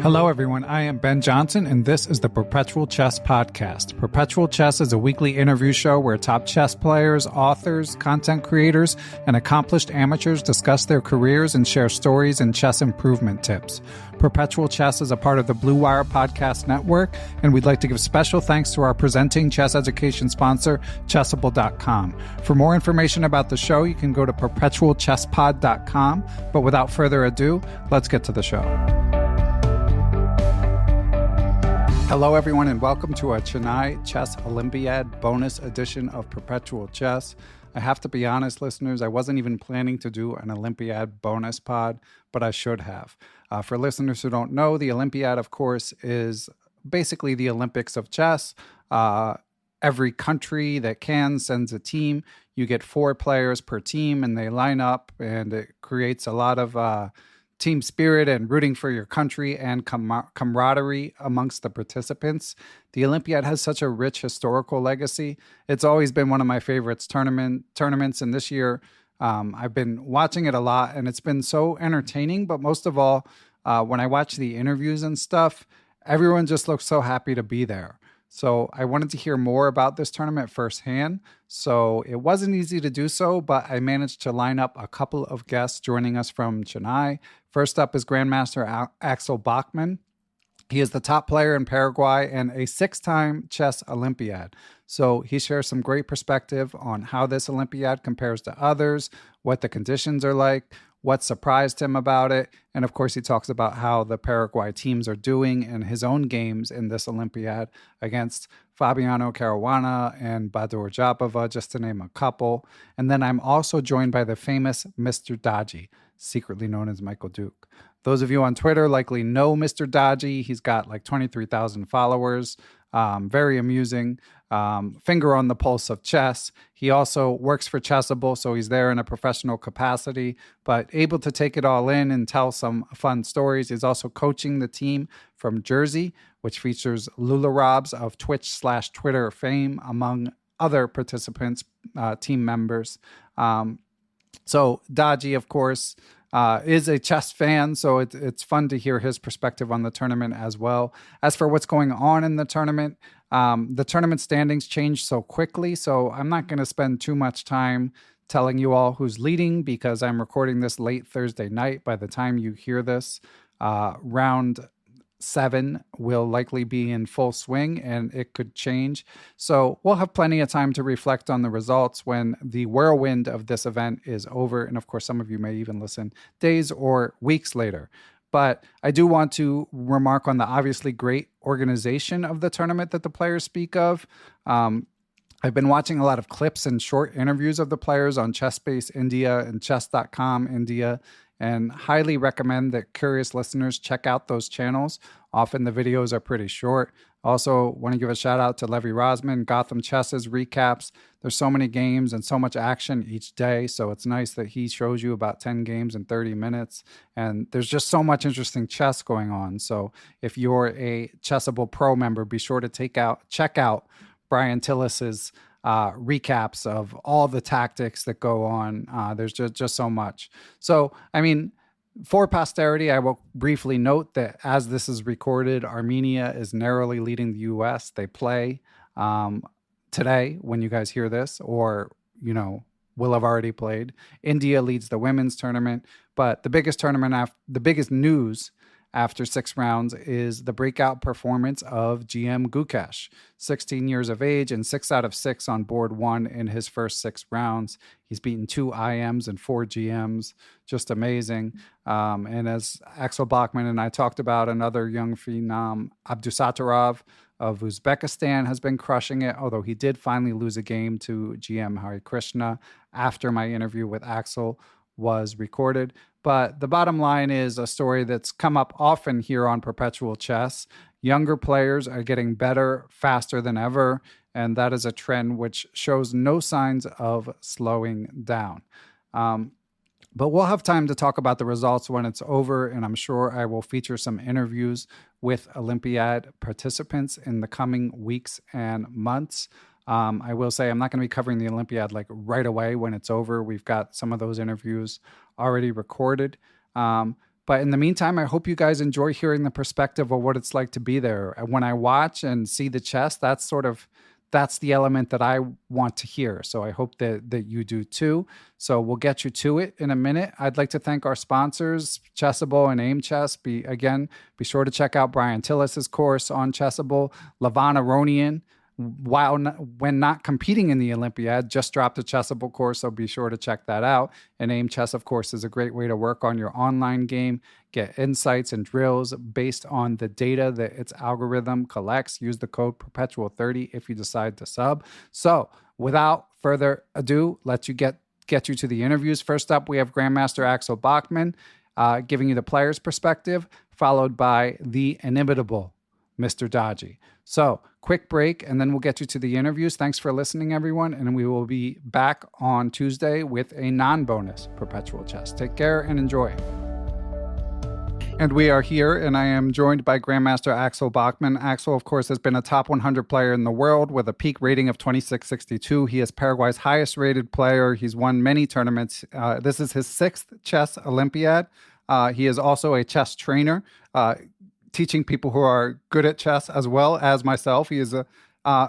Hello, everyone. I am Ben Johnson, and this is the Perpetual Chess Podcast. Perpetual Chess is a weekly interview show where top chess players, authors, content creators, and accomplished amateurs discuss their careers and share stories and chess improvement tips. Perpetual Chess is a part of the Blue Wire Podcast Network, and we'd like to give special thanks to our presenting chess education sponsor, Chessable.com. For more information about the show, you can go to perpetualchesspod.com. But without further ado, let's get to the show. Hello, everyone, and welcome to a Chennai Chess Olympiad bonus edition of Perpetual Chess. I have to be honest, listeners, I wasn't even planning to do an Olympiad bonus pod, but I should have. For listeners who don't know, the Olympiad, of course, is basically the Olympics of chess. Every country that can sends a team. You get 4 players per team, and they line up, and it creates a lot of team spirit and rooting for your country and camaraderie amongst the participants. The Olympiad has such a rich historical legacy. It's always been one of my favorites tournaments, and this year I've been watching it a lot, and it's been so entertaining. But most of all, when I watch the interviews and stuff, everyone just looks so happy to be there. So I wanted to hear more about this tournament firsthand. So it wasn't easy to do so, but I managed to line up a couple of guests joining us from Chennai. First up is Grandmaster Axel Bachmann. He is the top player in Paraguay and a 6-time Chess Olympiad. So he shares some great perspective on how this Olympiad compares to others, what the conditions are like, what surprised him about it, and of course he talks about how the Paraguay teams are doing in his own games in this Olympiad against Fabiano Caruana and Badur Japova, just to name a couple. And then I'm also joined by the famous Mr. Dodgy, secretly known as Michael Duke. Those of you on Twitter likely know Mr. Dodgy. He's got like 23,000 followers. Very amusing. Finger on the pulse of chess. He also works for Chessable, so he's there in a professional capacity, but able to take it all in and tell some fun stories. He's also coaching the team from Jersey, which features Lula Robs of Twitch/Twitter fame, among other participants, team members. So Dodgy, of course, is a chess fan, so it's fun to hear his perspective on the tournament as well. As for what's going on in the tournament standings change so quickly, so I'm not going to spend too much time telling you all who's leading because I'm recording this late Thursday night. By the time you hear this, round 7 will likely be in full swing, and it could change. So we'll have plenty of time to reflect on the results when the whirlwind of this event is over. And of course, some of you may even listen days or weeks later. But I do want to remark on the obviously great organization of the tournament that the players speak of. I've been watching a lot of clips and short interviews of the players on Chessbase India and chess.com India, and highly recommend that curious listeners check out those channels. Often the videos are pretty short. Also want to give a shout out to Levy Rosman, Gotham Chess's recaps. There's so many games and so much action each day, so it's nice that he shows you about 10 games in 30 minutes. And there's just so much interesting chess going on. So if you're a Chessable Pro member, be sure to check out Bryan Tillis's recaps of all the tactics that go on. There's just so much. So, I mean, for posterity, I will briefly note that as this is recorded, Armenia is narrowly leading the U.S. They play today when you guys hear this, or, will have already played. India leads the women's tournament, but the biggest news after 6 rounds is the breakout performance of GM Gukesh, 16 years of age and 6 out of 6 on board 1 in his first 6 rounds. He's beaten 2 IMs and 4 GMs, just amazing. And as Axel Bachmann and I talked about, another young phenom, Abdusatorov of Uzbekistan, has been crushing it, although he did finally lose a game to GM Hari Krishna after my interview with Axel was recorded. But the bottom line is a story that's come up often here on Perpetual Chess. Younger players are getting better faster than ever, and that is a trend which shows no signs of slowing down. But we'll have time to talk about the results when it's over, and I'm sure I will feature some interviews with Olympiad participants in the coming weeks and months. I will say I'm not going to be covering the Olympiad like right away when it's over. We've got some of those interviews already recorded. But in the meantime, I hope you guys enjoy hearing the perspective of what it's like to be there. When I watch and see the chess, that's the element that I want to hear. So I hope that you do too. So we'll get you to it in a minute. I'd like to thank our sponsors, Chessable and Aim Chess. Be sure to check out Bryan Tillis's course on Chessable. Lavana Ronian, when not competing in the Olimpiad, just dropped a Chessable course, so be sure to check that out. And Aim Chess, of course, is a great way to work on your online game, get insights and drills based on the data that its algorithm collects. Use the code Perpetual30 if you decide to sub. So, without further ado, let's get you to the interviews. First up, we have Grandmaster Axel Bachmann giving you the player's perspective, followed by the inimitable Mr. Dodgy. So, quick break, and then we'll get you to the interviews. Thanks for listening, everyone, and we will be back on Tuesday with a non-bonus Perpetual Chess. Take care and enjoy. And we are here, and I am joined by Grandmaster Axel Bachmann. Axel, of course, has been a top 100 player in the world with a peak rating of 2662. He is Paraguay's highest rated player. He's won many tournaments. This is his 6th Chess Olympiad. He is also a chess trainer, teaching people who are good at chess as well as myself. He is a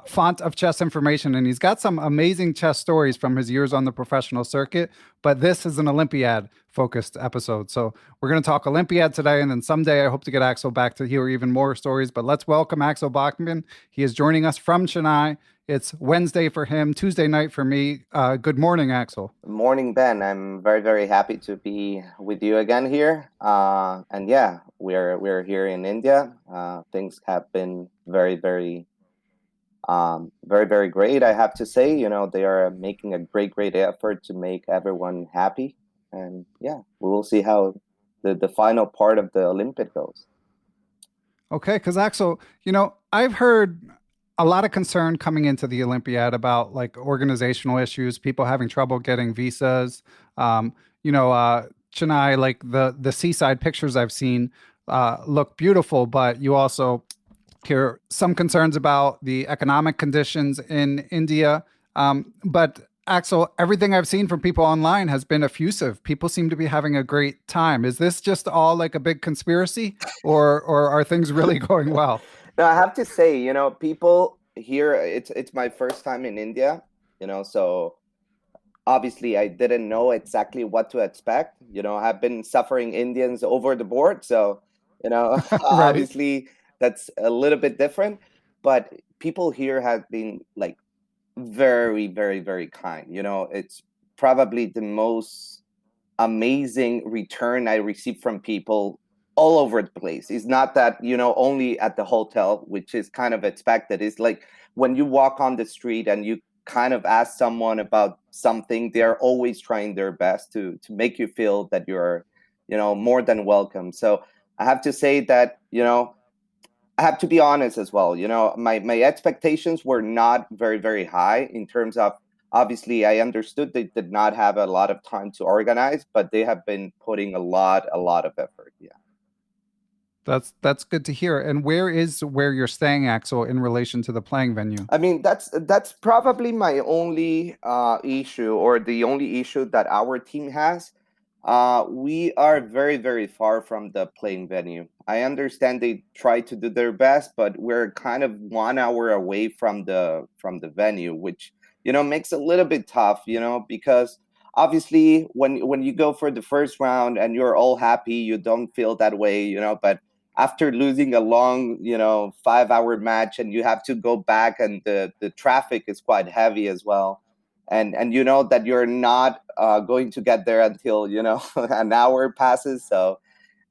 font of chess information, and he's got some amazing chess stories from his years on the professional circuit. But this is an Olympiad-focused episode. So we're going to talk Olympiad today, and then someday I hope to get Axel back to hear even more stories. But let's welcome Axel Bachmann. He is joining us from Chennai. It's Wednesday for him, Tuesday night for me. Good morning, Axel. Morning, Ben. I'm very, very happy to be with you again here. And yeah, we're here in India. Things have been very, very, very, very great. I have to say, they are making a great effort to make everyone happy. And yeah, we will see how the final part of the Olympiad goes. Okay, because Axel, I've heard a lot of concern coming into the Olympiad about like organizational issues, people having trouble getting visas. Chennai, like the seaside pictures I've seen look beautiful, but you also hear some concerns about the economic conditions in India. But Axel, everything I've seen from people online has been effusive. People seem to be having a great time. Is this just all like a big conspiracy, or are things really going well? No, I have to say, people here, it's my first time in India, so obviously I didn't know exactly what to expect. I've been suffering Indians over the board. So, Right. obviously that's a little bit different. But people here have been like very, very, very kind. It's probably the most amazing return I received from people all over the place. It's not that, only at the hotel, which is kind of expected. It's like when you walk on the street and you kind of ask someone about something, they're always trying their best to make you feel that you're, more than welcome. So I have to say that, I have to be honest as well. My expectations were not very, very high in terms of, obviously, I understood they did not have a lot of time to organize, but they have been putting a lot of effort. Yeah. That's good to hear. And where you're staying, Axel, in relation to the playing venue? I mean, that's probably my only issue, or the only issue that our team has. We are very, very far from the playing venue. I understand they try to do their best, but we're kind of 1 hour away from the venue, which makes it a little bit tough. Because obviously when you go for the first round and you're all happy, you don't feel that way. But after losing a long 5-hour match, and you have to go back, and the traffic is quite heavy as well, and you know that you're not going to get there until an hour passes. So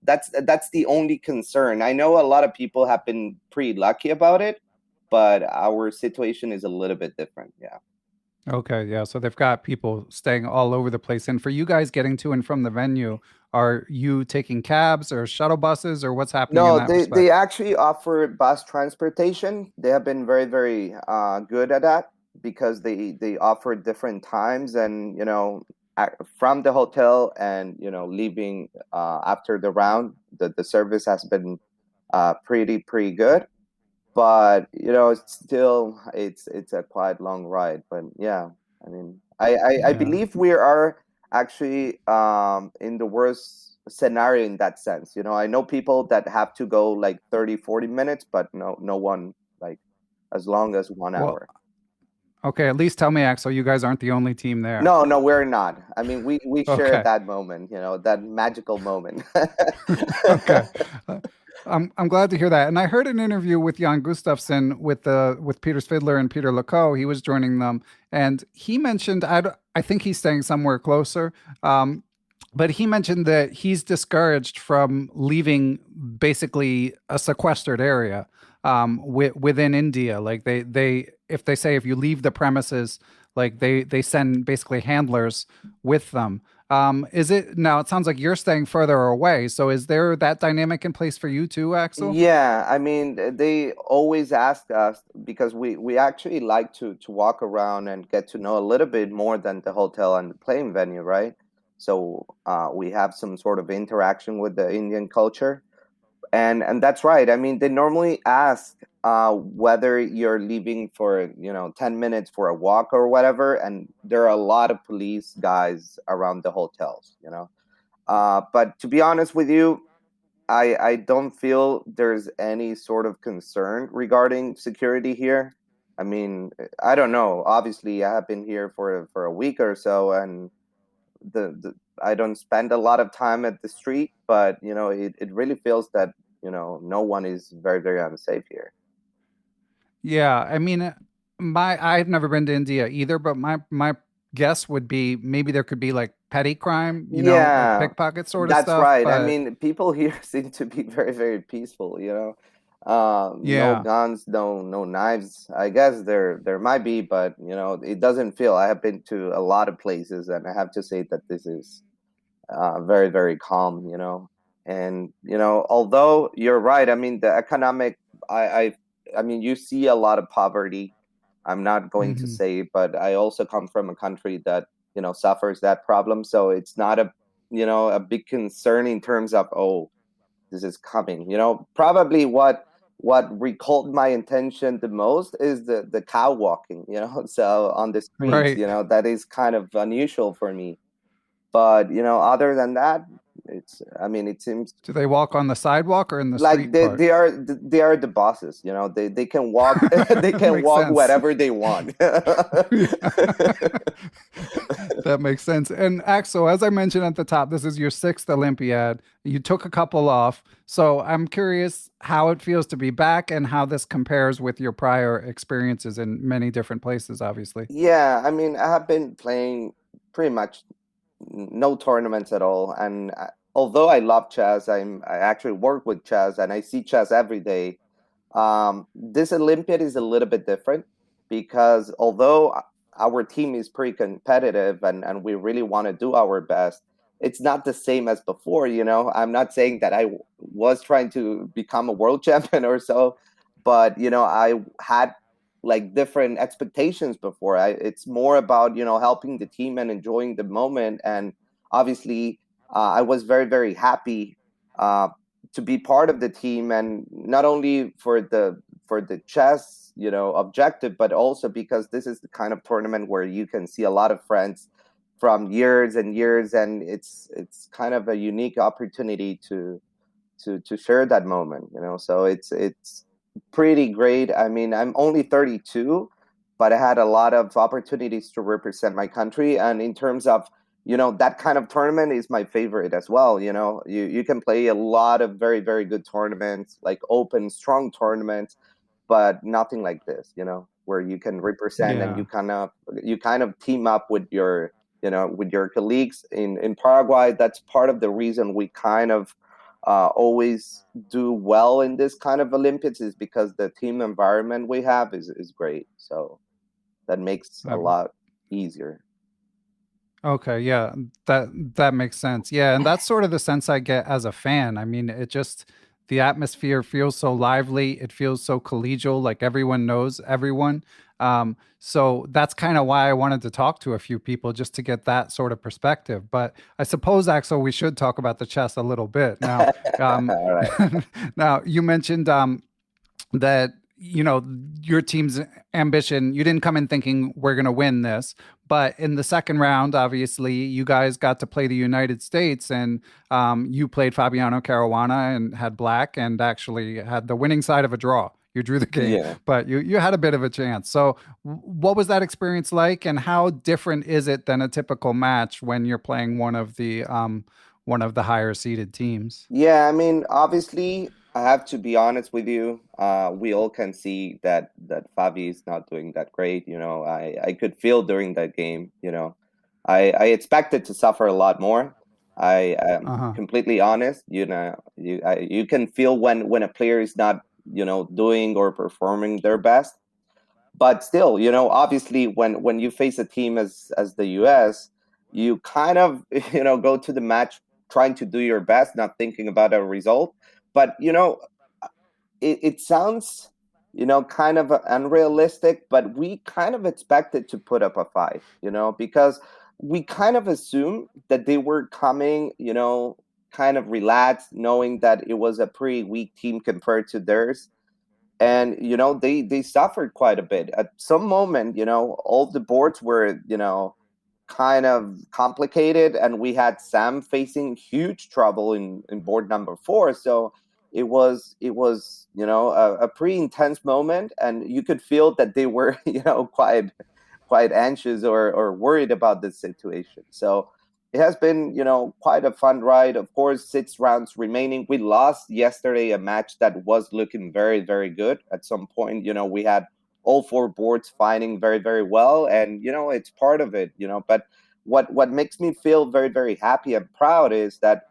that's the only concern. I know a lot of people have been pretty lucky about it, but our situation is a little bit different. Yeah. Okay, yeah. So they've got people staying all over the place. And for you guys getting to and from the venue, are you taking cabs or shuttle buses, or what's happening in No, that they respect? actually offer bus transportation. They have been very, very good at that, because they offer different times, and from the hotel, and leaving after the round, the service has been pretty good. But it's a quite long ride. But yeah, I mean, I Yeah. believe we are actually in the worst scenario in that sense. I know people that have to go like 30, 40 minutes, but no one like as long as one Well, hour. okay, at least tell me, Axel, you guys aren't the only team there. No, we're not. I mean, we share Okay. that moment, that magical moment. Okay. Uh, I'm glad to hear that. And I heard an interview with Jan Gustafsson with Peter Svidler and Peter Lecoq. He was joining them, and he mentioned I think he's staying somewhere closer. But he mentioned that he's discouraged from leaving basically a sequestered area within India. Like they if they say if you leave the premises, like they send basically handlers with them. Is it now? It sounds like you're staying further away. So is there that dynamic in place for you too, Axel? Yeah, I mean, they always ask us because we actually like to walk around and get to know a little bit more than the hotel and the playing venue, right? So we have some sort of interaction with the Indian culture, and that's right. I mean, they normally ask whether you're leaving for 10 minutes for a walk or whatever, and there are a lot of police guys around the hotels. But to be honest with you, I don't feel there's any sort of concern regarding security here. I mean, I don't know. Obviously, I have been here for a week or so, and the I don't spend a lot of time at the street, but it really feels that no one is very, very unsafe here. Yeah, I mean, my I've never been to India either, but my guess would be maybe there could be like petty crime, like Yeah, pickpocket sort of that's stuff. right. I But mean, people here seem to be very, very peaceful. No yeah, guns, no knives. I guess there might be, but it doesn't feel. I have been to a lot of places, and I have to say that this is very, very calm. And although you're right, I mean, the economic, I mean, you see a lot of poverty. I'm not going to hmm say, but I also come from a country that suffers that problem, so it's not a big concern in terms of, oh, this is coming. Probably what recalled my attention the most is the cow walking. So on the streets, right. that is kind of unusual for me. But other than that, I mean, it seems Do they walk on the sidewalk or in the like street part? they are the bosses. They can walk they can Makes walk sense. wherever they want. That makes sense. And Axel, as I mentioned at the top, this is your sixth Olympiad. You took a couple off. So I'm curious how it feels to be back and how this compares with your prior experiences in many different places, obviously. Yeah, I mean, I have been playing pretty much no tournaments at all. And although I love chess, I actually work with chess and I see chess every day. This Olympiad is a little bit different because although our team is pretty competitive and we really want to do our best, it's not the same as before. I'm not saying that I was trying to become a world champion or so, but I had like different expectations before. It's more about helping the team and enjoying the moment. And obviously, I was very, very happy uh, to be part of the team, and not only for the chess objective, but also because this is the kind of tournament where you can see a lot of friends from years and years, and it's kind of a unique opportunity to share that moment. So it's pretty great. I mean, I'm only 32, but I had a lot of opportunities to represent my country. And in terms of, that kind of tournament is my favorite as well. You can play a lot of very, very good tournaments, like open, strong tournaments, but nothing like this, where you can represent and Yeah. you kind of team up with your colleagues in Paraguay. That's part of the reason we kind of always do well in this kind of Olympiads is because the team environment we have is great. So that makes a Uh, lot easier. Okay, yeah, that makes sense. Yeah, and that's sort of the sense I get as a fan. I mean, it just the atmosphere feels so lively. It feels so collegial, like everyone knows everyone. So that's kind of why I wanted to talk to a few people just to get that sort of perspective. But I suppose, Axel, we should talk about the chess a little bit now. All right. Now you mentioned that your team's ambition, you didn't come in thinking we're going to win this. But in the second round, obviously, you guys got to play the United States, and you played Fabiano Caruana and had black, and actually had the winning side of a draw. You drew the game, Yeah. but you had a bit of a chance. So, what was that experience like, and how different is it than a typical match when you're playing one of the higher seeded teams? Yeah, I mean, obviously, I have to be honest with you. We all can see that Fabi is not doing that great. I could feel during that game. I expected to suffer a lot more. I am Uh huh. completely honest. You can feel when a player is not doing or performing their best. But still, obviously, when you face a team as the US, you kind of go to the match trying to do your best, not thinking about a result. But it sounds kind of unrealistic, but we kind of expected to put up a fight, because we kind of assumed that they were coming, kind of relaxed, knowing that it was a pretty weak team compared to theirs. And they suffered quite a bit at some moment. All the boards were kind of complicated, and we had Sam facing huge trouble in board number 4. So it was a pretty intense moment, and you could feel that they were quite anxious or worried about this situation. So it has been quite a fun ride. Of course, 6 rounds remaining. We lost yesterday a match that was looking very, very good. At some point, we had all 4 boards fighting very, very well, and it's part of it. But what makes me feel very, very happy and proud is that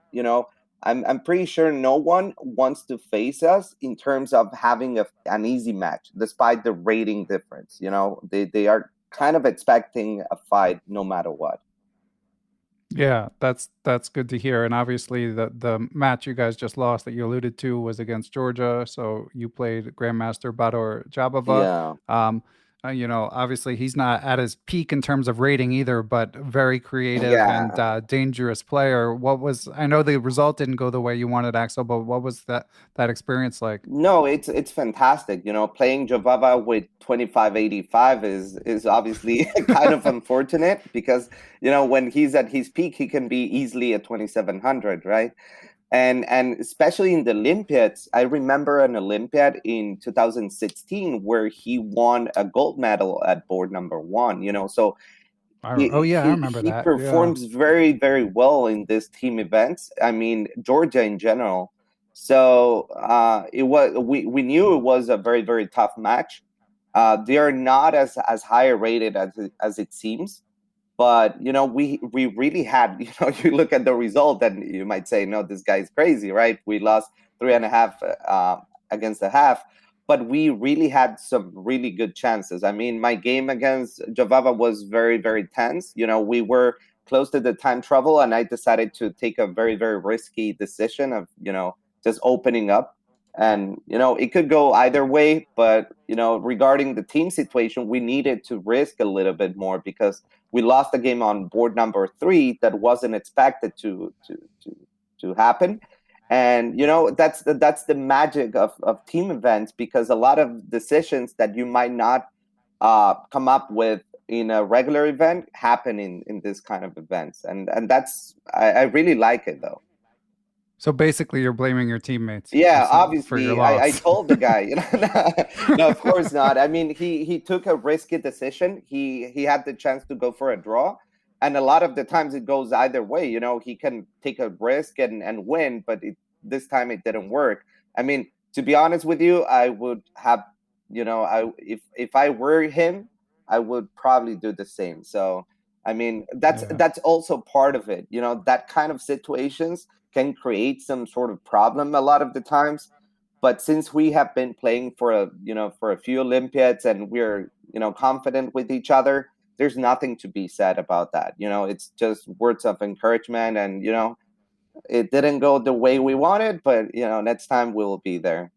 I'm pretty sure no one wants to face us in terms of having an easy match, despite the rating difference. They are kind of expecting a fight no matter what. Yeah, that's good to hear. And obviously, the match you guys just lost that you alluded to was against Georgia. So you played Grandmaster Bador Jabava. Yeah. Obviously he's not at his peak in terms of rating either, but very creative and Yeah. dangerous player. I know the result didn't go the way you wanted, Axel, but what was that experience like? No, it's fantastic. Playing Jovava with 2585 is obviously kind of unfortunate because when he's at his peak, he can be easily at 2700, right? And especially in the Olympiads, I remember an Olympiad in 2016 where he won a gold medal at board number 1. So Oh yeah, I remember he that. Yeah. performs very, very well in these team events. I mean, Georgia in general. So we knew it was a very, very tough match. They are not as high rated as it seems, but we really had you look at the result and you might say, no, this guy's crazy, right? We lost 3.5 against the half, but we really had some really good chances. I mean, my game against Javava was very, very tense. We were close to the time trouble, and I decided to take a very, very risky decision of just opening up. And it could go either way, but regarding the team situation, we needed to risk a little bit more because we lost the game on board number 3 that wasn't expected to happen. And that's the magic of team events, because a lot of decisions that you might not come up with in a regular event happen in this kind of events, and that's I really like it though. So basically, you're blaming your teammates Yeah, for your obviously, I loss. told the guy, no, of course not. I mean, he took a risky decision. He had the chance to go for a draw, and a lot of the times it goes either way. He can take a risk and win, but this time it didn't work. I mean, to be honest with you, I would have, I if I were him, I would probably do the same. So, I mean, that's Yeah. that's also part of it. That kind of situations can create some sort of problem a lot of the times. But since we have been playing for a few Olympiads and we're confident with each other, there's nothing to be said about that. It's just words of encouragement, and it didn't go the way we wanted, but next time we'll be there.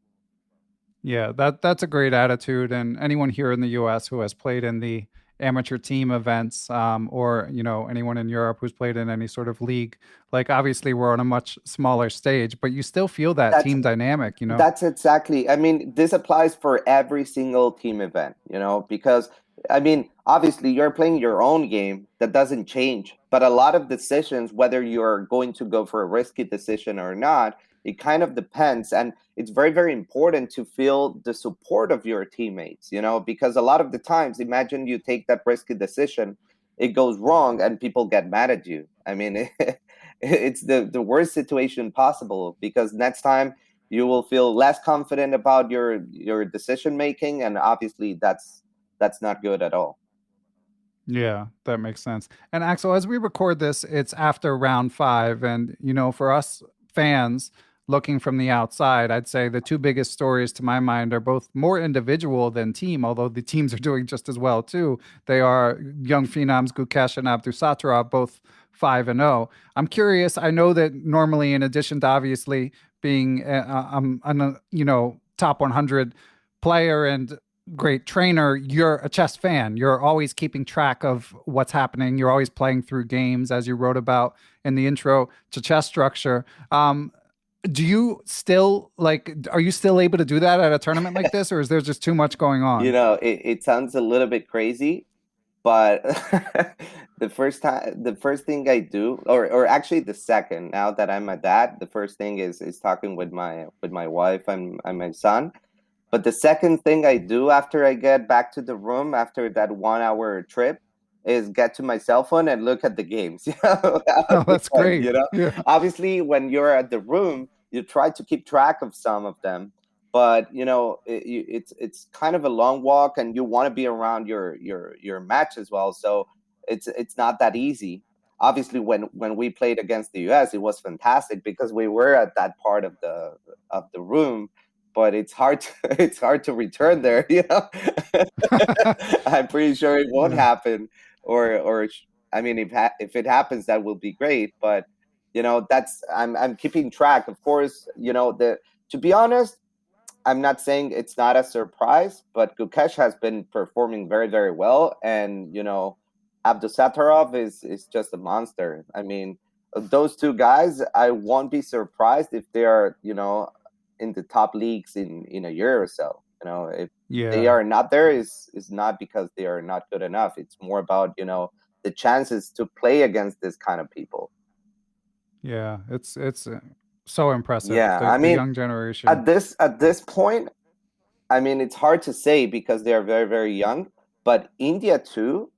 Yeah, that's a great attitude. And anyone here in the U.S. who has played in the amateur team events, or anyone in Europe who's played in any sort of league. Like obviously we're on a much smaller stage, but you still feel that That's team dynamic, That's exactly. I mean, this applies for every single team event, because I mean, obviously you're playing your own game that doesn't change, but a lot of decisions, whether you're going to go for a risky decision or not, it kind of depends. And it's very, very important to feel the support of your teammates, because a lot of the times, imagine you take that risky decision, it goes wrong and people get mad at you. I mean, it's the worst situation possible because next time you will feel less confident about your decision making, and obviously that's not good at all. Yeah, that makes sense. And Axel, as we record this, it's after round five. And, for us fans looking from the outside, I'd say the two biggest stories to my mind are both more individual than team, although the teams are doing just as well, too. They are young phenoms Gukesh and Abdusattorov, both 5-0. I'm curious. I know that normally, in addition to obviously being top 100 player and great trainer, you're a chess fan. You're always keeping track of what's happening. You're always playing through games, as you wrote about in the intro to Chess Structure. Do you still are you still able to do that at a tournament like this, or is there just too much going on? It sounds a little bit crazy, but the first thing I do, or actually the second, now that I'm a dad, the first thing is talking with my wife and my son. But the second thing I do after I get back to the room after that 1 hour trip is get to my cell phone and look at the games. Oh, that's Because, great. Yeah. obviously when you're at the room, you try to keep track of some of them, but it's kind of a long walk, and you want to be around your match as well. So it's not that easy. Obviously, when we played against the US, it was fantastic because we were at that part of the room, but it's hard to, it's hard to return there. I'm pretty sure it won't Yeah. happen, or I mean, if it happens, that will be great. But that's I'm keeping track. Of course, the to be honest, I'm not saying it's not a surprise, but Gukesh has been performing very, very well, and Abdusattorov is just a monster. I mean, those two guys, I won't be surprised if they are in the top leagues in a year or so. If they Yeah. are not there, is not because they are not good enough. It's more about the chances to play against this kind of people. Yeah. It's so impressive. Yeah, The I the mean, young generation. at this point, I mean, it's hard to say because they are very, very young. But India too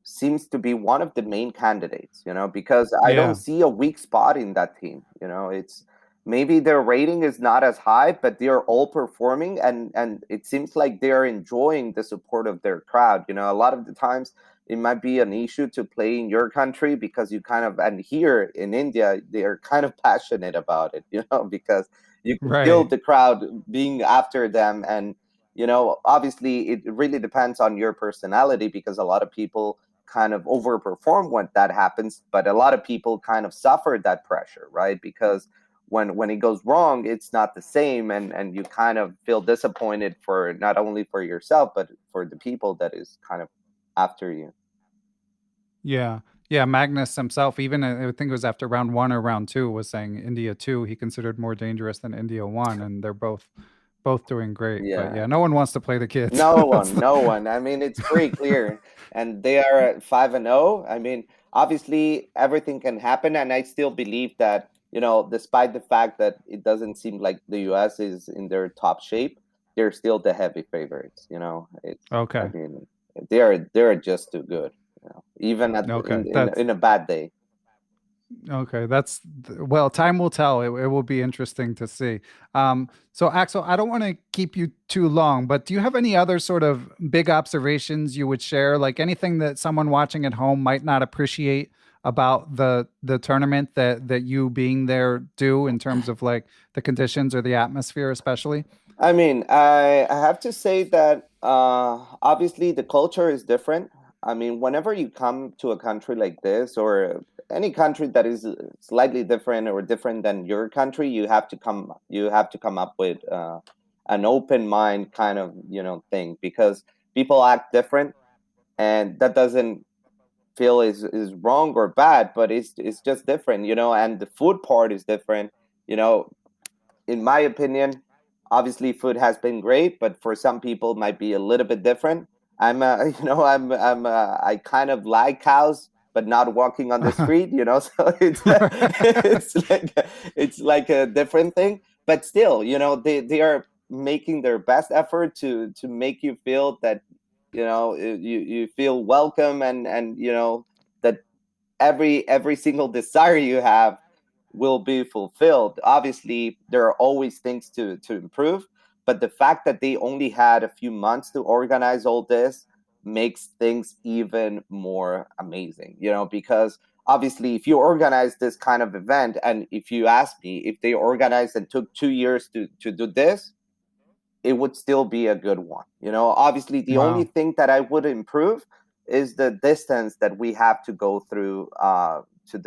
seems to be one of the main candidates, because I don't Yeah. see a weak spot in that team. It's maybe their rating is not as high, but they are all performing, and it seems like they are enjoying the support of their crowd. A lot of the times it might be an issue to play in your country because you kind of, and here in India, they are kind of passionate about it, because you can feel Right. the crowd being after them. And obviously it really depends on your personality, because a lot of people kind of overperform when that happens, but a lot of people kind of suffer that pressure, right? Because when it goes wrong, it's not the same, and you kind of feel disappointed for not only for yourself but for the people that is kind of after you. Yeah. Yeah. Magnus himself, even I think it was after round one or round two, was saying India two he considered more dangerous than India one, and they're both doing great. But Yeah, yeah, no one wants to play the kids. no That's one, the, no one. I mean, it's pretty clear, and they are at 5-0. I mean, obviously everything can happen, and I still believe that despite the fact that it doesn't seem like the US is in their top shape, they're still the heavy favorites. It's, I okay. mean, they're just too good. Even at Okay. in a bad day. Okay, well, time will tell. It will be interesting to see. So Axel, I don't want to keep you too long, but do you have any other sort of big observations you would share, like anything that someone watching at home might not appreciate about the tournament that you being there do in terms of like the conditions or the atmosphere, especially? I mean, I have to say that obviously the culture is different. I mean, whenever you come to a country like this, or any country that is slightly different or different than your country, you have to come up with an open mind kind of thing, because people act different. and that doesn't feel is wrong or bad, but it's just different, and the food part is different, you know. In my opinion, obviously food has been great, but for some people it might be a little bit different. I kind of like cows, but not walking on the street, So it's like a different thing. But still, they are making their best effort to make you feel that you feel welcome, and that every single desire you have will be fulfilled. Obviously, there are always things to improve, but the fact that they only had a few months to organize all this makes things even more amazing, because obviously if you organize this kind of event, and if you ask me if they organized and took 2 years to do this, it would still be a good one. Obviously the only Wow. thing that I would improve is the distance that we have to go through to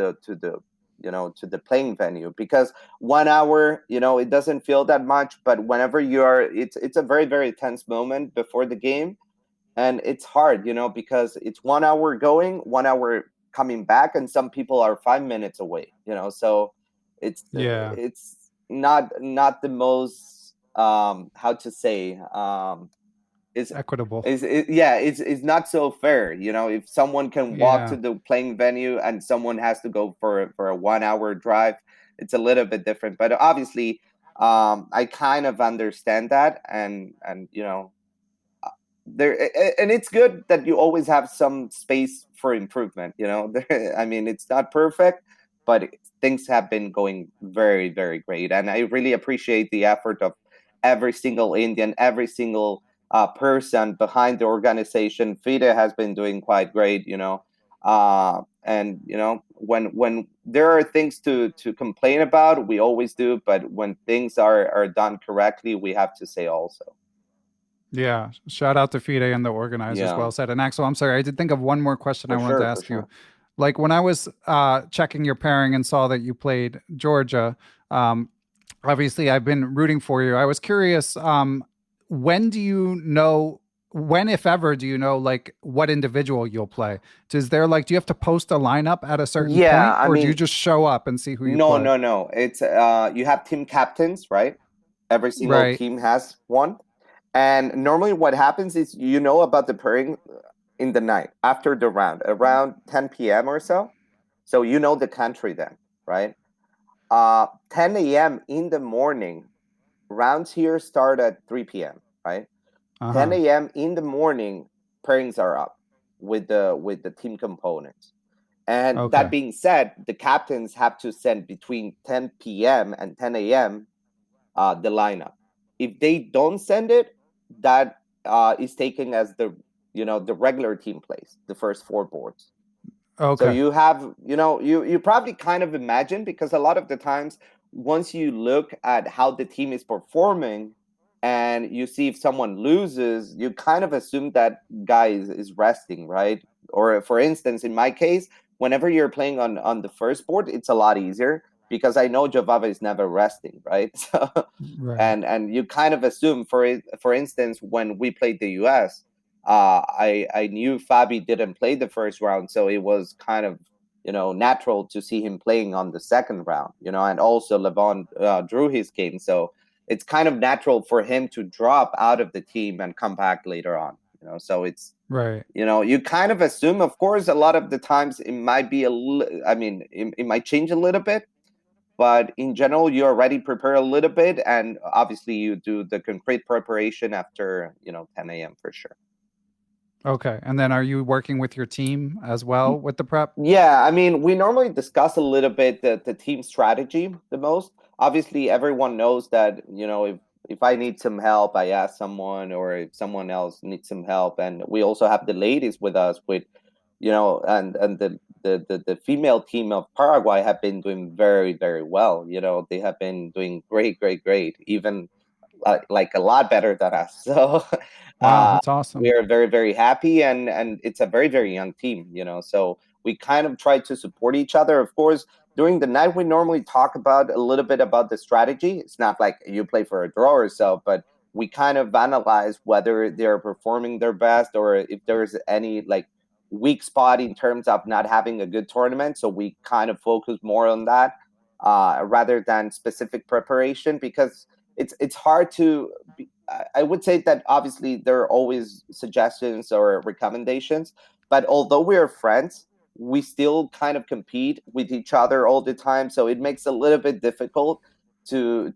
the playing venue, because 1 hour, it doesn't feel that much, but whenever it's a very, very tense moment before the game, and it's hard, because it's 1 hour going, 1 hour coming back, and some people are 5 minutes away, so Yeah. it's not the most how to say is Equitable. yeah, it's not so fair, if someone can walk to Yeah. the playing venue and someone has to go for a 1 hour drive. It's a little bit different, but obviously I kind of understand that, and there, and it's good that you always have some space for improvement. I mean, it's not perfect, but things have been going very, very great, and I really appreciate the effort of every single Indian, every single person behind the organization. FIDE has been doing quite great, and when there are things to complain about, we always do, but when things are done correctly, we have to say also. Yeah. Shout out to FIDE and the organizers. Yeah, Well said. And Axel, I'm sorry, I did think of one more question I for wanted to sure, for ask you. sure. Like when I was checking your pairing and saw that you played Georgia, um, obviously I've been rooting for you. I was curious, when do you know, when, if ever, do you know like what individual you'll play? Is there like, do you have to post a lineup at a certain Yeah, point, I or do you mean, just show up and see who you no, play? no, no. It's you have team captains, right? Every single Right. team has one. And normally what happens is about the pairing in the night after the round, around 10 p.m. or so. So the country then, right? 10 a.m. in the morning, rounds here start at 3 p.m., right? 10 Uh-huh. a.m. in the morning, pairings are up with the team components. And that Okay. being said, the captains have to send between 10 p.m. and 10 a.m. The lineup. If they don't send it, that is taken as the regular team plays, the first four boards. So Okay. you have, you probably kind of imagine, because a lot of the times, once you look at how the team is performing and you see if someone loses, you kind of assume that guy is resting, right? Or for instance, in my case, whenever you're playing on the first board, it's a lot easier because I know Jovava is never resting, right? So, Right. and you kind of assume, for instance, when we played the US, I knew Fabi didn't play the first round, so it was kind of natural to see him playing on the second round, and also Levon drew his game, so it's kind of natural for him to drop out of the team and come back later on, so it's Right. you kind of assume. Of course, a lot of the times it might be I mean, it might change a little bit, but in general, you already prepare a little bit, and obviously you do the concrete preparation after 10 a.m. for sure. Okay. And then are you working with your team as well with the prep? Yeah, I mean, we normally discuss a little bit the team strategy the most. Obviously, everyone knows that, if I need some help, I ask someone, or if someone else needs some help. And we also have the ladies with us with, and the female team of Paraguay have been doing very, very well. They have been doing great, great, great, even like a lot better than us. So Wow, uh, that's we awesome. are very, very happy, and it's a very, very young team. So we kind of try to support each other. Of course, during the night we normally talk about a little bit about the strategy. It's not like you play for a draw or so, but we kind of analyze whether they're performing their best or if there's any like weak spot in terms of not having a good tournament. So we kind of focus more on that rather than specific preparation, because it's hard to I would say that obviously there are always suggestions or recommendations, but although we are friends, we still kind of compete with each other all the time. So it makes it a little bit difficult to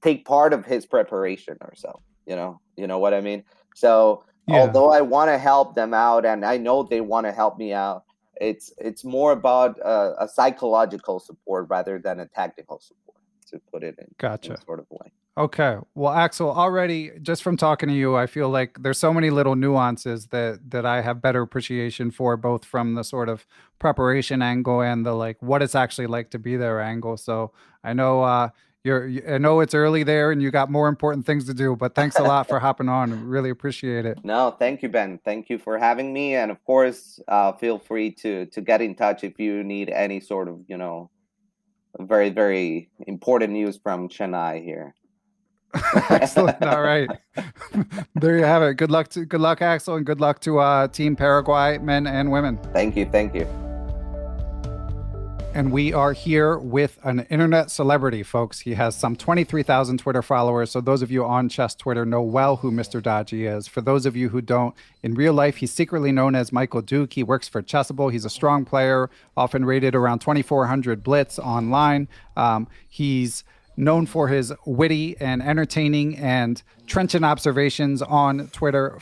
take part of his preparation or so. You know what I mean? So Yeah. although I want to help them out, and I know they want to help me out, it's more about a psychological support rather than a tactical support, to put it in Gotcha. sort of a way. Okay. Well, Axel, already just from talking to you, I feel like there's so many little nuances that I have better appreciation for, both from the sort of preparation angle and the like what it's actually like to be there angle. So I know I know it's early there and you got more important things to do, but thanks a lot for hopping on. Really appreciate it. No, thank you, Ben. Thank you for having me, and of course, feel free to get in touch if you need any sort of very very important news from Chennai here. Excellent. All right. There you have it. Good luck, Axel, and good luck to Team Paraguay, men and women. Thank you. Thank you. And we are here with an internet celebrity, folks. He has some 23,000 Twitter followers. So those of you on Chess Twitter know well who Mr. Dodgy is. For those of you who don't, in real life, he's secretly known as Michael Duke. He works for Chessable. He's a strong player, often rated around 2,400 blitz online. He's known for his witty and entertaining and trenchant observations on Twitter,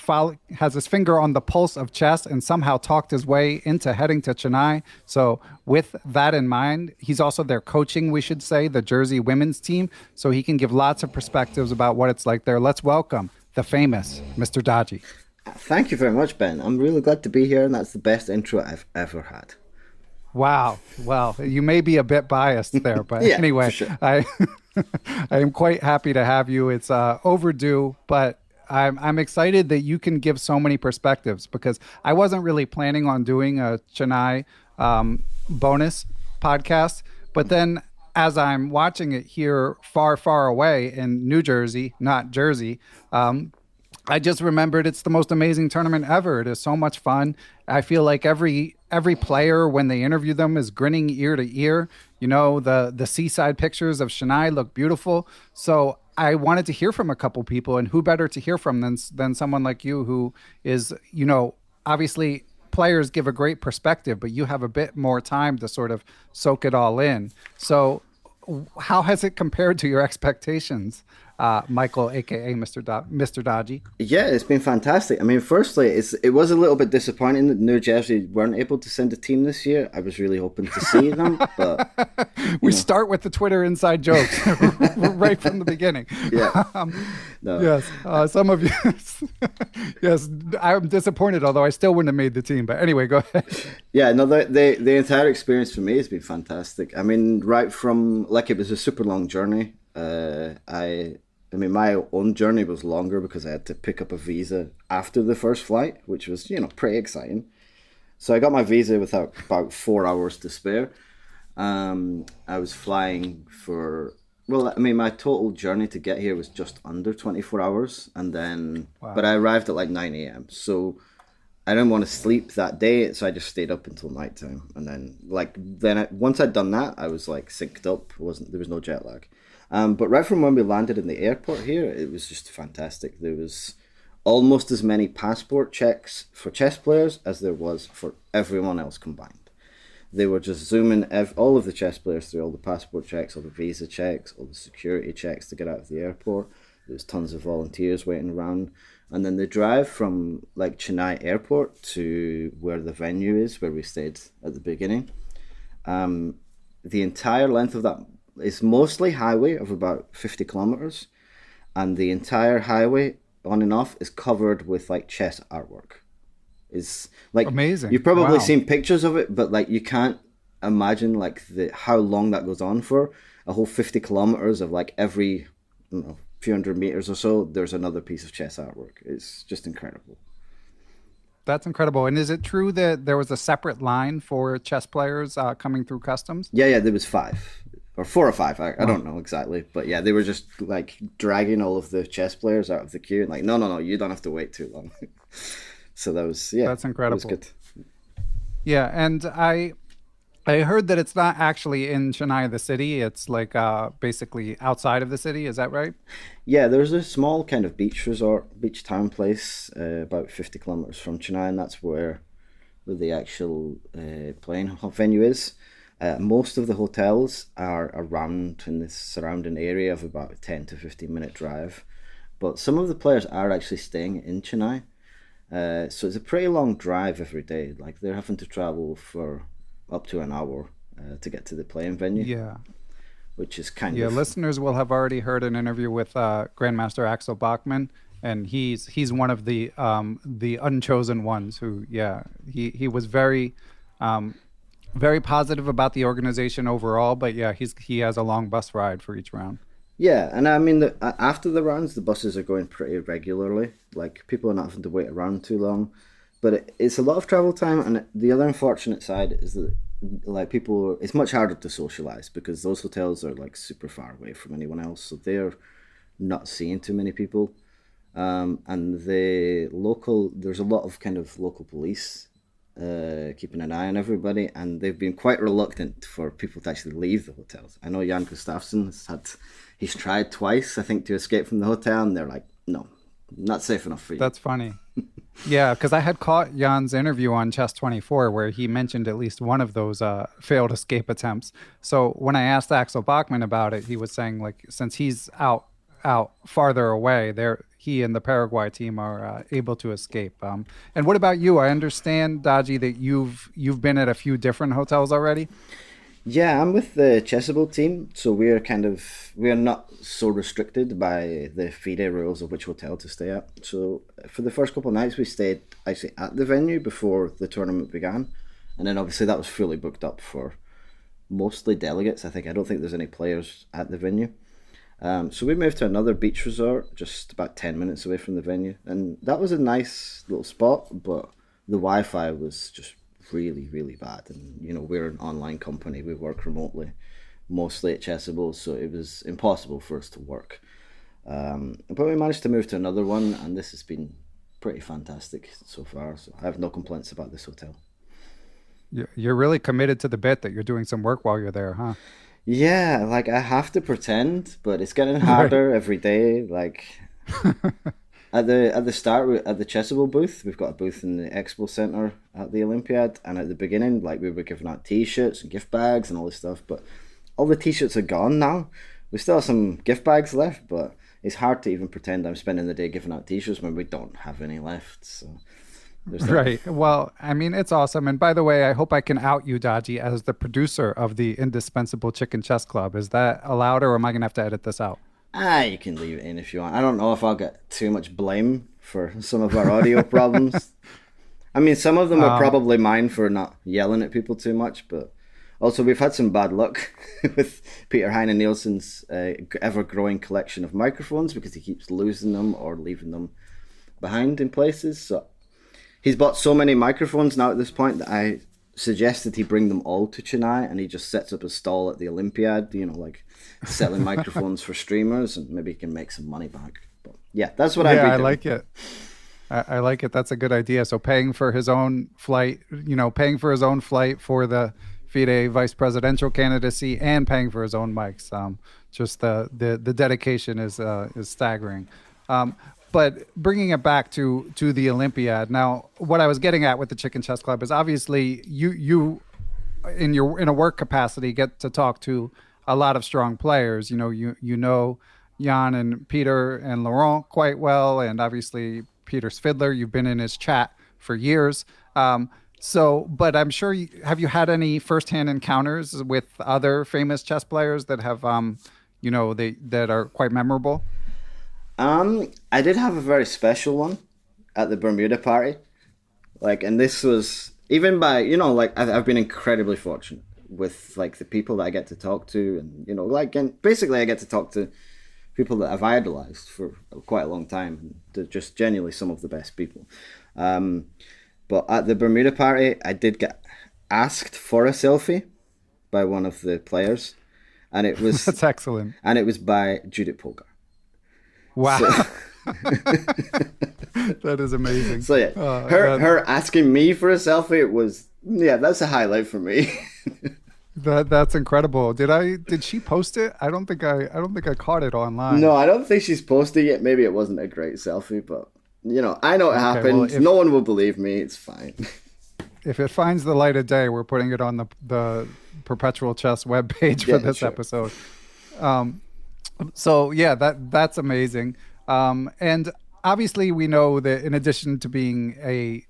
has his finger on the pulse of chess, and somehow talked his way into heading to Chennai. So with that in mind, he's also their coaching, we should say, the Jersey women's team. So he can give lots of perspectives about what it's like there. Let's welcome the famous Mr. Dodgy. Thank you very much, Ben. I'm really glad to be here, and that's the best intro I've ever had. Wow. Well, you may be a bit biased there, but yeah, anyway, sure. I am quite happy to have you. It's overdue, but I'm excited that you can give so many perspectives, because I wasn't really planning on doing a Chennai bonus podcast, but then as I'm watching it here far, far away in New Jersey, not Jersey, I just remembered it's the most amazing tournament ever. It is so much fun. I feel like every player, when they interview them, is grinning ear to ear. You know, the seaside pictures of Chennai look beautiful. So I wanted to hear from a couple people, and who better to hear from than someone like you, who is, obviously players give a great perspective, but you have a bit more time to sort of soak it all in. So how has it compared to your expectations? Michael, aka Mr. Dodgy. Yeah, it's been fantastic. I mean, firstly, it was a little bit disappointing that New Jersey weren't able to send a team this year. I was really hoping to see them, but we start with the Twitter inside jokes right from the beginning. Yeah. No. Yes, some of you. Yes, I'm disappointed. Although I still wouldn't have made the team. But anyway, go ahead. Yeah, no, the entire experience for me has been fantastic. I mean, right from it was a super long journey. I mean, my own journey was longer because I had to pick up a visa after the first flight, which was, pretty exciting. So I got my visa with about 4 hours to spare. I was flying my total journey to get here was just under 24 hours. And then, wow. But I arrived at like 9 a.m. So I didn't want to sleep that day. So I just stayed up until nighttime. And then, once I'd done that, I was like synced up. There was no jet lag. But right from when we landed in the airport here, it was just fantastic. There was almost as many passport checks for chess players as there was for everyone else combined. They were just zooming all of the chess players through all the passport checks, all the visa checks, all the security checks to get out of the airport. There was tons of volunteers waiting around. And then the drive from Chennai airport to where the venue is, where we stayed at the beginning, the entire length of that, it's mostly highway of about 50 kilometers, and the entire highway on and off is covered with chess artwork. It's amazing. You've probably seen pictures of it, but you can't imagine how long that goes on for. A whole 50 kilometers of every few hundred meters or so, there's another piece of chess artwork. It's just incredible. That's incredible. And is it true that there was a separate line for chess players coming through customs? Yeah, there was 5. or 4 or 5. I don't know exactly, but yeah, they were just like dragging all of the chess players out of the queue and like, no, you don't have to wait too long. So that was That's it was incredible. good. Yeah, and I heard that it's not actually in Chennai, the city. It's like basically outside of the city. Is that right? Yeah, there's a small kind of beach resort, beach town place, about 50 kilometers from Chennai, and that's where the actual playing venue is. Most of the hotels are around in this surrounding area of about a 10 to 15 minute drive, but some of the players are actually staying in Chennai. So it's a pretty long drive every day. Like they're having to travel for up to an hour to get to the playing venue, Yeah. which is kind Yeah, of listeners will have already heard an interview with Grandmaster Axel Bachmann, and he's one of the unchosen ones who, yeah, he was um, very positive about the organization overall, but yeah, he has a long bus ride for each round. yeah. And I mean, after the rounds, the buses are going pretty regularly. Like people are not having to wait around too long, but it's a lot of travel time. And the other unfortunate side is that like people, it's much harder to socialize because those hotels are like super far away from anyone else, so they're not seeing too many people. And there's a lot of kind of local police keeping an eye on everybody, and they've been quite reluctant for people to actually leave the hotels. I know Jan Gustafsson he's tried twice, I think, to escape from the hotel, and they're like, no, not safe enough for you. That's funny. Yeah, because I had caught Jan's interview on Chess 24 where he mentioned at least one of those failed escape attempts. So when I asked Axel Bachmann about it, he was saying like since he's out farther away, there he and the Paraguay team are able to escape. And what about you? I understand, Dodgy, that you've been at a few different hotels already. Yeah, I'm with the Chessable team, so we are not so restricted by the FIDE rules of which hotel to stay at. So for the first couple of nights, we stayed actually at the venue before the tournament began, and then obviously that was fully booked up for mostly delegates. I don't think there's any players at the venue. So we moved to another beach resort just about 10 minutes away from the venue, and that was a nice little spot, but the Wi-Fi was just really, really bad. And we're an online company, we work remotely mostly at Chessable, so it was impossible for us to work. But we managed to move to another one, and this has been pretty fantastic so far, so I have no complaints about this hotel. You're really committed to the bit that you're doing some work while you're there, huh? Yeah, like I have to pretend, but it's getting Right. harder every day. Like at the start at the Chessable booth, we've got a booth in the expo center at the Olympiad, and at the beginning, like we were giving out T-shirts and gift bags and all this stuff, but all the T-shirts are gone now. We still have some gift bags left, but it's hard to even pretend I'm spending the day giving out T-shirts when we don't have any left. So there's that. Right. Well, I mean, it's awesome. And by the way, I hope I can out you, Dodgy, as the producer of the indispensable Chicken Chess Club. Is that allowed, or am I going to have to edit this out? You can leave it in if you want. I don't know if I'll get too much blame for some of our audio problems. I mean, some of them are Um, probably mine for not yelling at people too much, but also we've had some bad luck with Peter Heine Nielsen's ever-growing collection of microphones because he keeps losing them or leaving them behind in places. So he's bought so many microphones now at this point that I suggested he bring them all to Chennai, and he just sets up a stall at the Olimpiad, like selling microphones for streamers, and maybe he can make some money back. But yeah, that's what I've yeah, been I doing. like it. I like it. That's a good idea. So paying for his own flight, paying for his own flight for the FIDE vice presidential candidacy and paying for his own mics. Just the dedication is staggering. Um, but bringing it back to the Olympiad. Now, what I was getting at with the Chicken Chess Club is obviously you in a work capacity get to talk to a lot of strong players. You know Jan and Peter and Laurent quite well, and obviously Peter's fiddler. You've been in his chat for years. But I'm sure have you had any firsthand encounters with other famous chess players that have that are quite memorable? I did have a very special one at the Bermuda party. Like, and this was even by, like I've been incredibly fortunate with like the people that I get to talk to, and and basically I get to talk to people that I've idolized for quite a long time, and they're just genuinely some of the best people. But at the Bermuda party, I did get asked for a selfie by one of the players, and it was That's excellent. And it was by Judith Polgar. Wow. So, that is amazing. So yeah, her asking me for a selfie that's a highlight for me. That's incredible. Did she post it? I don't think I caught it online. No, I don't think she's posted it. Maybe it wasn't a great selfie, but I know it happened. No one will believe me. It's fine. If it finds the light of day, we're putting it on the Perpetual Chess webpage for this episode. So yeah, that's amazing. And obviously we know that in addition to being a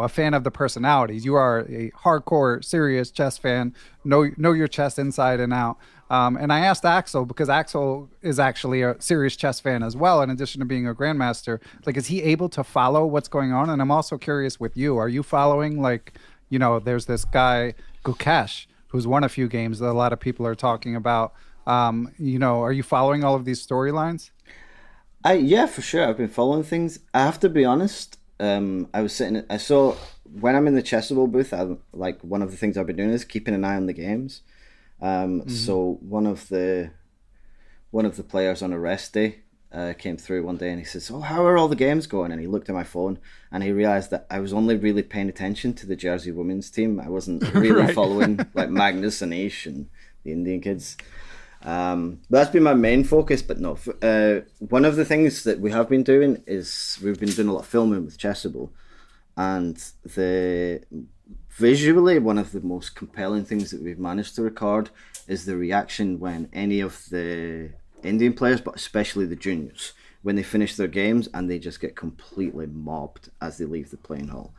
fan of the personalities, you are a hardcore, serious chess fan, know your chess inside and out. And I asked Axel, because Axel is actually a serious chess fan as well, in addition to being a grandmaster. Like, is he able to follow what's going on? And I'm also curious with you, are you following, there's this guy, Gukesh, who's won a few games that a lot of people are talking about. Are you following all of these storylines? Yeah, for sure. I've been following things. I have to be honest. I saw when I'm in the Chessable booth, one of the things I've been doing is keeping an eye on the games. So one of the players on a rest day came through one day and he says, "Oh, how are all the games going?" And he looked at my phone and he realized that I was only really paying attention to the Jersey women's team. I wasn't really following like Magnus and Ish and the Indian kids. But that's been my main focus. But no, one of the things that we have been doing is we've been doing a lot of filming with Chessable, and visually one of the most compelling things that we've managed to record is the reaction when any of the Indian players, but especially the juniors, when they finish their games and they just get completely mobbed as they leave the playing hall.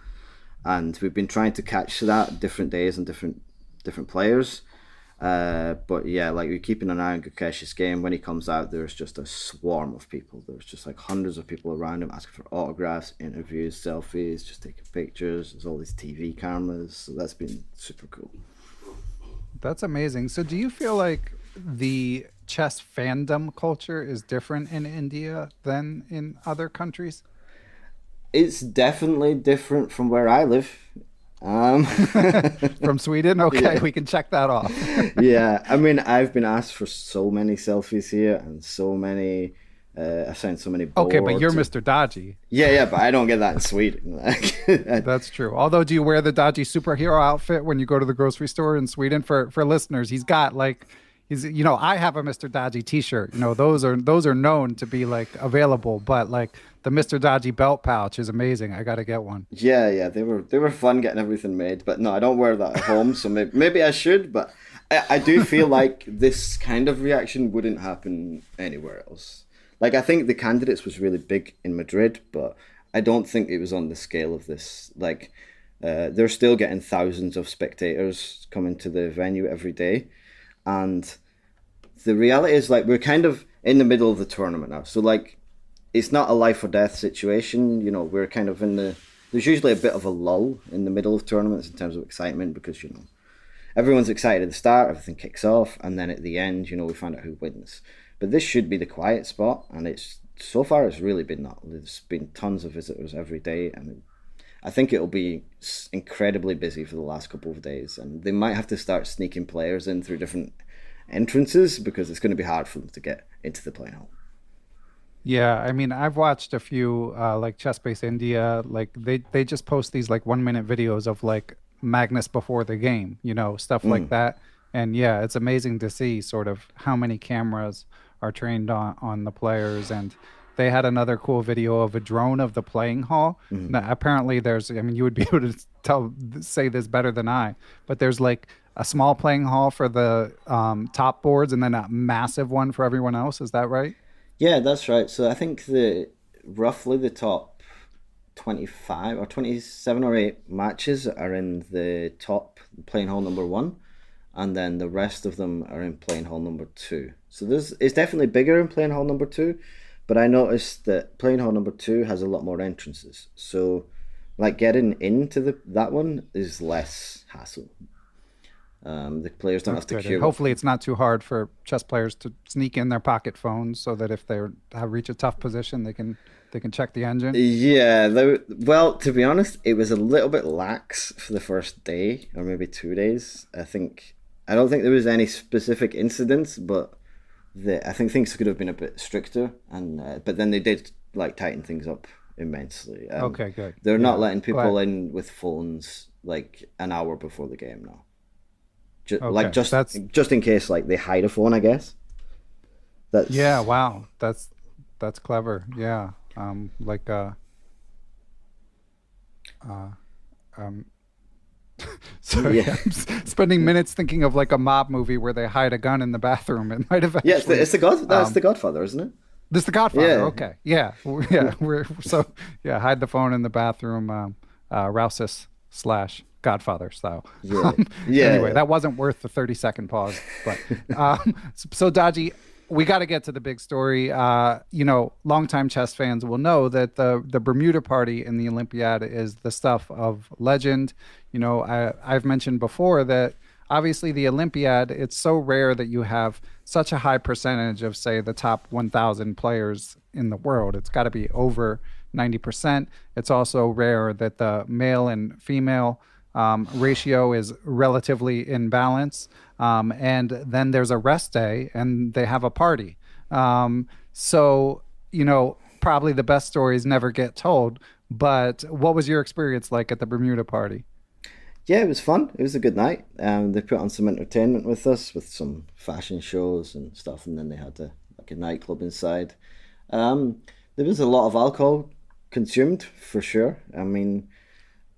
And we've been trying to catch that different days and different players. But yeah, like we're keeping an eye on Gukesh's game. When he comes out, there's just a swarm of people. There's just like hundreds of people around him asking for autographs, interviews, selfies, just taking pictures. There's all these TV cameras. So that's been super cool. That's amazing. So do you feel like the chess fandom culture is different in India than in other countries? It's definitely different from where I live. From Sweden? Okay, yeah. We can check that off. Yeah, I mean, I've been asked for so many selfies here and so many, I've sent so many boards. Okay, but you're Mr. Dodgy. Yeah, but I don't get that in Sweden. That's true. Although, do you wear the Dodgy superhero outfit when you go to the grocery store in Sweden? For listeners, he's got like, I have a Mr. Dodgy t-shirt. Those are known to be like available, but like the Mr. Dodgy belt pouch is amazing. I got to get one. Yeah, they were fun getting everything made, but no, I don't wear that at home, so maybe I should, but I do feel like this kind of reaction wouldn't happen anywhere else. Like, I think the Candidates was really big in Madrid, but I don't think it was on the scale of this. Like, they're still getting thousands of spectators coming to the venue every day, and the reality is, like, we're kind of in the middle of the tournament now. So, like, it's not a life or death situation. We're kind of there's usually a bit of a lull in the middle of tournaments in terms of excitement because, everyone's excited at the start, everything kicks off, and then at the end, we find out who wins. But this should be the quiet spot, and so far it's really been not. There's been tons of visitors every day, and I think it'll be incredibly busy for the last couple of days, and they might have to start sneaking players in through different entrances because it's going to be hard for them to get into the playing hall. Yeah, I mean, I've watched a few like Chessbase India, like they just post these like 1-minute videos of like Magnus before the game, stuff like that. And yeah, it's amazing to see sort of how many cameras are trained on the players. And they had another cool video of a drone of the playing hall. Now, apparently you would be able to say this better than I, but there's like a small playing hall for the top boards and then a massive one for everyone else. Is that right? Yeah, that's right. So I think roughly the top 25 or 27 or 8 matches are in the top playing hall number 1, and then the rest of them are in playing hall number 2. So it's definitely bigger in playing hall number 2, but I noticed that playing hall number 2 has a lot more entrances. So like getting into that one is less hassle. The players don't have to queue. Hopefully it's not too hard for chess players to sneak in their pocket phones so that if they reach a tough position, they can check the engine. Yeah, well, to be honest, it was a little bit lax for the first day or maybe 2 days. I think I don't think there was any specific incidents, but I think things could have been a bit stricter, and but then they did like tighten things up immensely. Okay, good. They're Yeah, not letting people glad. in with phones like an hour before the game now. Okay, that's Just in case like they hide a phone, I guess. yeah. That's Wow, that's clever. Yeah, like uh, um. Sorry, yeah. spending minutes thinking of like a mob movie where they hide a gun in the bathroom. It might have Yeah, actually. that's Um, the Godfather, isn't it? this is the Godfather. Yeah. Okay, yeah, yeah. We're so yeah. Hide the phone in the bathroom. Rousis slash Godfather style. Yeah. Anyway, Yeah. that wasn't worth the 30-second pause. But so Dodgy, we got to get to the big story. Longtime chess fans will know that the Bermuda party in the Olympiad is the stuff of legend. I've mentioned before that obviously the Olympiad, it's so rare that you have such a high percentage of, say, the top 1,000 players in the world. It's got to be over 90%. It's also rare that the male and female ratio is relatively in balance. And then there's a rest day and they have a party. Probably the best stories never get told. But what was your experience like at the Bermuda party? Yeah, it was fun. It was a good night. They put on some entertainment with us, with some fashion shows and stuff, and then they had like a nightclub inside. There was a lot of alcohol consumed for sure. I mean,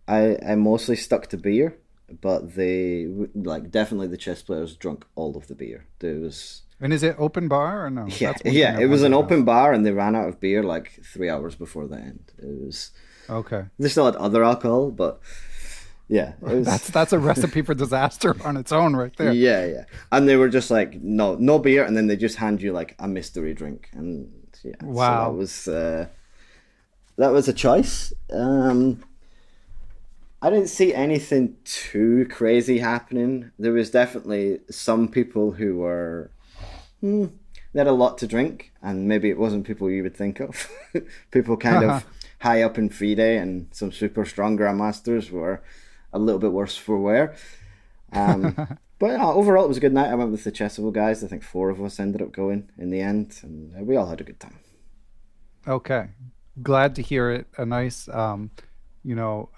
I mostly stuck to beer, but they like definitely the chess players drunk all of the beer. There was And is it open bar or no? yeah, That's one thing yeah. I It was an wondered about. open bar, and they ran out of beer like 3 hours before the end. It was Okay. they still had other alcohol, but yeah, it was. That's a recipe for disaster on its own right there. Yeah, yeah. And they were just like, no, no beer, and then they just hand you like a mystery drink, and yeah, Wow. so that was a choice. I didn't see anything too crazy happening. There was definitely some people who were they had a lot to drink, and maybe it wasn't people you would think of. People kind of high up in FIDE, and some super strong grandmasters were a little bit worse for wear. But overall, it was a good night. I went with the Chessable guys. I think 4 of us ended up going in the end, and we all had a good time. Okay. Glad to hear it. A nice, you know,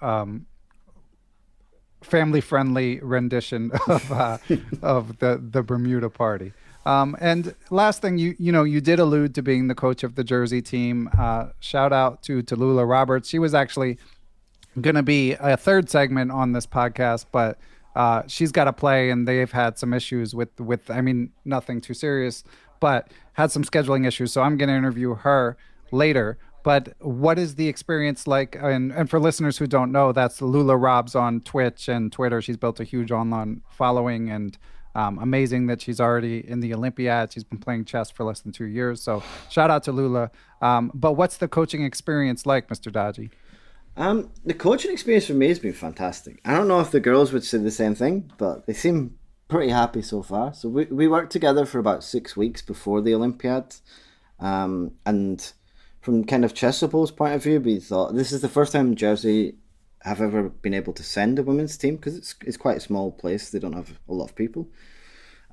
family-friendly rendition of the Bermuda party. And last thing, you did allude to being the coach of the Jersey team. Shout out to Tallulah Roberts. She was actually going to be a third segment on this podcast, but she's got to play, and they've had some issues with I mean, nothing too serious, but had some scheduling issues. So I'm going to interview her later. But what is the experience like? And for listeners who don't know, that's Lula Robs on Twitch and Twitter. She's built a huge online following, and amazing that she's already in the Olimpiad. She's been playing chess for less than 2 years. So shout out to Lula. But what's the coaching experience like, Mr. Dodgy? The coaching experience for me has been fantastic. I don't know if the girls would say the same thing, but they seem pretty happy so far. So we worked together for about 6 weeks before the Olympiad. And from kind of Chessable's point of view, we thought this is the first time Jersey have ever been able to send a women's team, because it's quite a small place. They don't have a lot of people.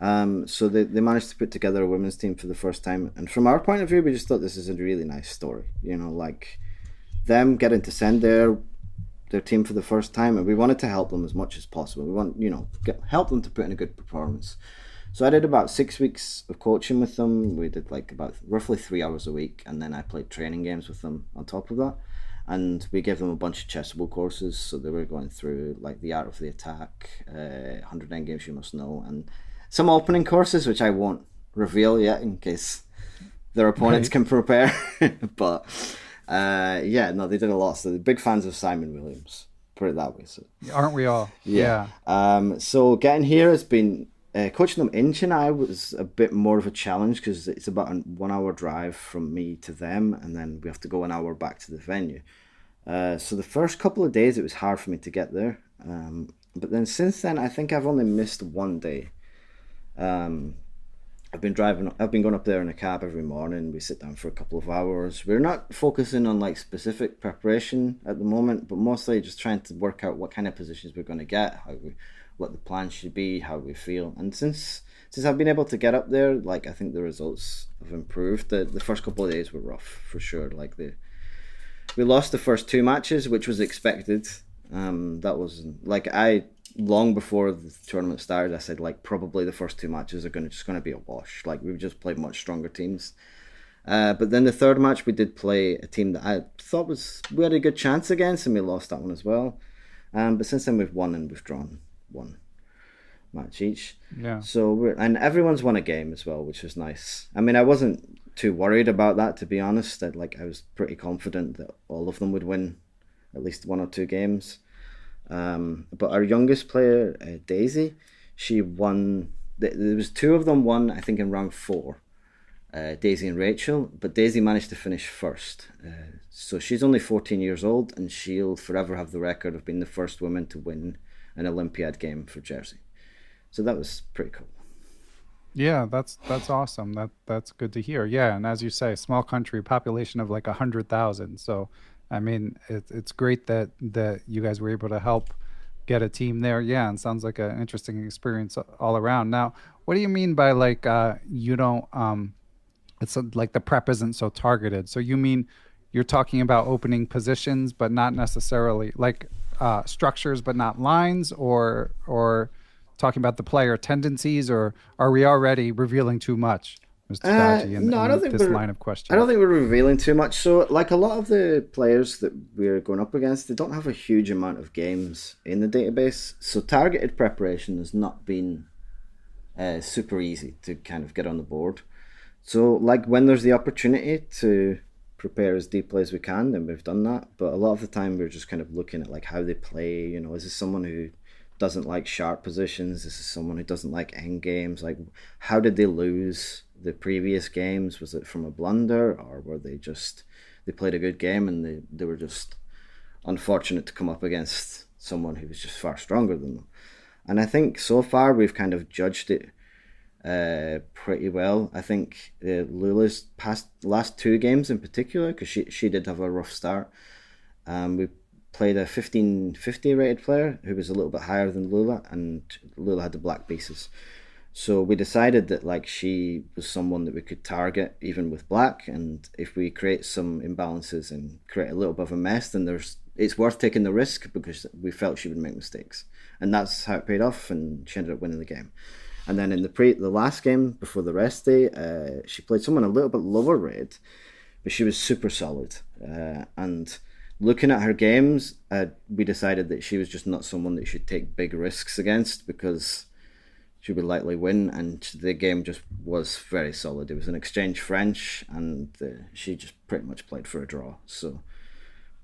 So they managed to put together a women's team for the first time. And from our point of view, we just thought this is a really nice story. Like them getting to send their team for the first time, and we wanted to help them as much as possible. We want, help them to put in a good performance. So I did about 6 weeks of coaching with them. We did like about roughly 3 hours a week, and then I played training games with them on top of that. And we gave them a bunch of Chessable courses, so they were going through like the art of the attack, 100 endgames you must know, and some opening courses which I won't reveal yet in case their opponents can prepare. But they did a lot. So they're big fans of Simon Williams, put it that way. So Aren't we all? yeah. So getting here has been coaching them in Chennai was a bit more of a challenge, because it's about a 1 hour drive from me to them, and then we have to go an hour back to the venue. So the first couple of days it was hard for me to get there, but then since then I think I've only missed one day. I've been going up there in a cab every morning. We sit down for a couple of hours. We're not focusing on like specific preparation at the moment, but mostly just trying to work out what kind of positions we're going to get, what the plan should be, how we feel. And since I've been able to get up there, like I think the results have improved. The first couple of days were rough for sure. Like we lost the first 2 matches, which was expected. That was like long before the tournament started, I said like probably the first 2 matches are just going to be a wash. Like we've just played much stronger teams. But then the third match we did play a team that I thought we had a good chance against, and we lost that one as well. But since then we've won and we've drawn 1 match each. Yeah. So and everyone's won a game as well, which was nice. I mean, I wasn't too worried about that, to be honest. I was pretty confident that all of them would win at least 1 or 2 games. But our youngest player, Daisy, she won. There was 2 of them won, I think, in round 4. Daisy and Rachel, but Daisy managed to finish first. So she's only 14 years old, and she'll forever have the record of being the first woman to win an Olympiad game for Jersey. So that was pretty cool. Yeah, that's awesome. That's good to hear. Yeah, and as you say, small country, population of like 100,000. So, I mean, it's great that you guys were able to help get a team there. Yeah, and sounds like an interesting experience all around. Now, what do you mean by like you don't? It's like the prep isn't so targeted. So you mean you're talking about opening positions, but not necessarily like structures, but not lines, or talking about the player tendencies, or are we already revealing too much, Mr. Dodgy, in this line of questions? I don't think we're revealing too much. So, like a lot of the players that we're going up against, they don't have a huge amount of games in the database. So targeted preparation has not been super easy to kind of get on the board. So, like when there's the opportunity to prepare as deeply as we can, then we've done that. But a lot of the time, we're just kind of looking at like how they play. You know, is this someone who doesn't like sharp positions? Is this someone who doesn't like end games? Like, how did they lose the previous games? Was it from a blunder, or were they played a good game and they were just unfortunate to come up against someone who was just far stronger than them? And I think so far we've kind of judged it pretty well. I think Lula's last 2 games in particular, because she did have a rough start. We played a 1550 rated player who was a little bit higher than Lula, and Lula had the black pieces. So we decided that like she was someone that we could target even with black, and if we create some imbalances and create a little bit of a mess, then it's worth taking the risk, because we felt she would make mistakes, and that's how it paid off, and she ended up winning the game. And then in the last game before the rest day, she played someone a little bit lower rated, but she was super solid. And looking at her games, we decided that she was just not someone that you should take big risks against, because she would likely win. And the game just was very solid. It was an exchange French, and she just pretty much played for a draw. So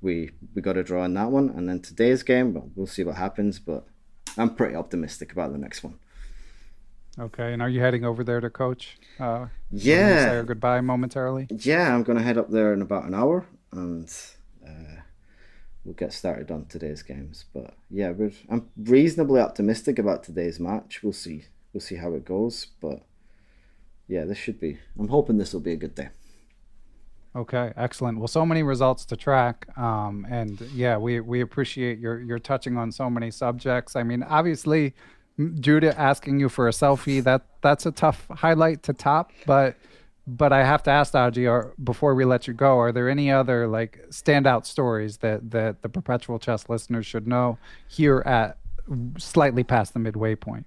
we got a draw in that one. And then today's game, well, we'll see what happens, but I'm pretty optimistic about the next one. Okay, and are you heading over there to coach? Yeah. Say our goodbye momentarily? Yeah, I'm going to head up there in about an hour, and we'll get started on today's games. But yeah, I'm reasonably optimistic about today's match. We'll see how it goes. But yeah, I'm hoping this will be a good day. Okay, excellent. Well, so many results to track, and yeah, we appreciate your touching on so many subjects. I mean, obviously, Judah asking you for a selfie, that's a tough highlight to top, but I have to ask, Dodgy, before we let you go, are there any other like standout stories that the Perpetual Chess listeners should know here at slightly past the midway point?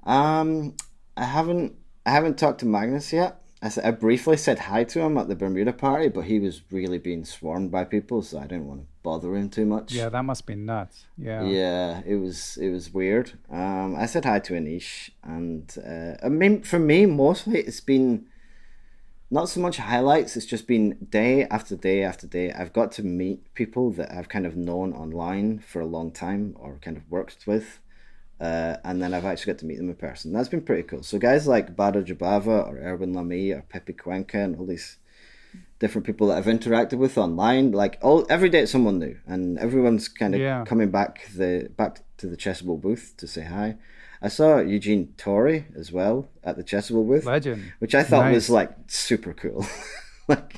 I haven't talked to Magnus yet. I briefly said hi to him at the Bermuda party, but he was really being swarmed by people, so I didn't want to bother him too much. Yeah, that must be nuts. Yeah, it was weird. I said hi to Anish, and I mean, for me, mostly it's been not so much highlights. It's just been day after day after day. I've got to meet people that I've kind of known online for a long time or kind of worked with. And then I've actually got to meet them in person. That's been pretty cool. So guys like Bada Jabava or Erwin Lamy or Pepe Cuenca and all these different people that I've interacted with online, like every day it's someone new, and everyone's kind of coming back to the Chessable booth to say hi. I saw Eugene Torrey as well at the Chessable booth, legend, which I thought was like super cool.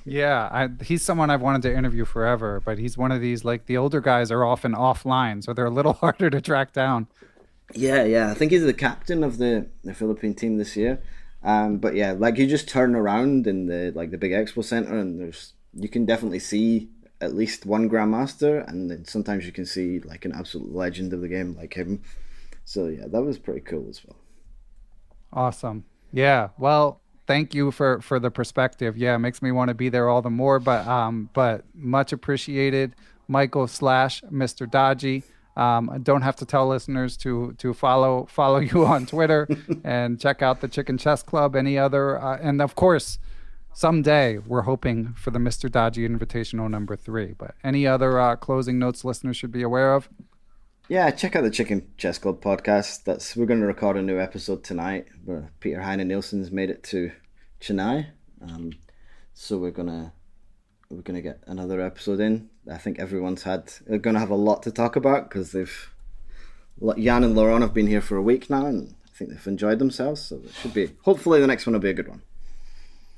He's someone I've wanted to interview forever, but he's one of these, like, the older guys are often offline, so they're a little harder to track down. Yeah. I think he's the captain of the Philippine team this year. But yeah, like you just turn around in the big expo center, and you can definitely see at least one grandmaster, and then sometimes you can see like an absolute legend of the game like him. So yeah, that was pretty cool as well. Awesome. Yeah. Well, thank you for the perspective. Yeah, it makes me want to be there all the more. But much appreciated, Michael slash Mr. Dodgy. I don't have to tell listeners to follow you on Twitter and check out the Chicken Chess Club. Any other and of course, someday we're hoping for the Mr. Dodgy Invitational #3. But any other closing notes listeners should be aware of? Yeah, check out the Chicken Chess Club podcast. We're going to record a new episode tonight. Where Peter Heine Nielsen's made it to Chennai, so we're gonna get another episode in. I think they're gonna have a lot to talk about because Jan and Laurent have been here for a week now, and I think they've enjoyed themselves. So it should be. Hopefully, the next one will be a good one.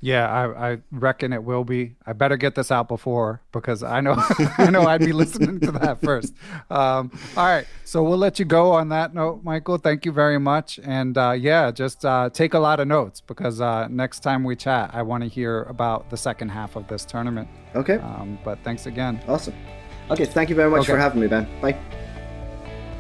Yeah, I reckon it will be. I better get this out before because I know I know I'd be listening to that first. All right, so we'll let you go on that note, Michael. Thank you very much, and just take a lot of notes because next time we chat, I want to hear about the second half of this tournament. Okay. But thanks again. Awesome. Okay, thank you very much for having me, Ben. Bye.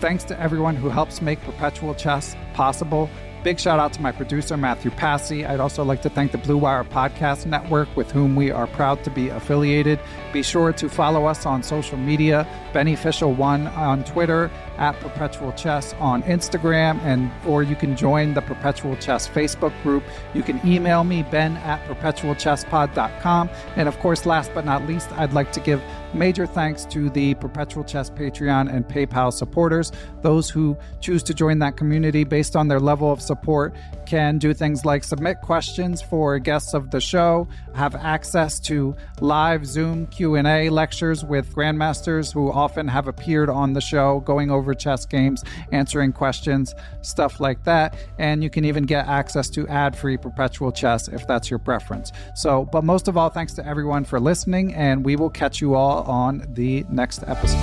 Thanks to everyone who helps make Perpetual Chess possible. Big shout out to my producer, Matthew Passy. I'd also like to thank the Blue Wire Podcast Network, with whom we are proud to be affiliated. Be sure to follow us on social media, Beneficial1 on Twitter, at Perpetual Chess on Instagram, or you can join the Perpetual Chess Facebook group. You can email me, ben@perpetualchesspod.com. And of course, last but not least, I'd like to give major thanks to the Perpetual Chess Patreon and PayPal supporters. Those who choose to join that community based on their level of support can do things like submit questions for guests of the show, have access to live Zoom Q&A lectures with grandmasters who often have appeared on the show, going over chess games, answering questions, stuff like that. And you can even get access to ad-free Perpetual Chess if that's your preference. So, but most of all, thanks to everyone for listening, and we will catch you all on the next episode.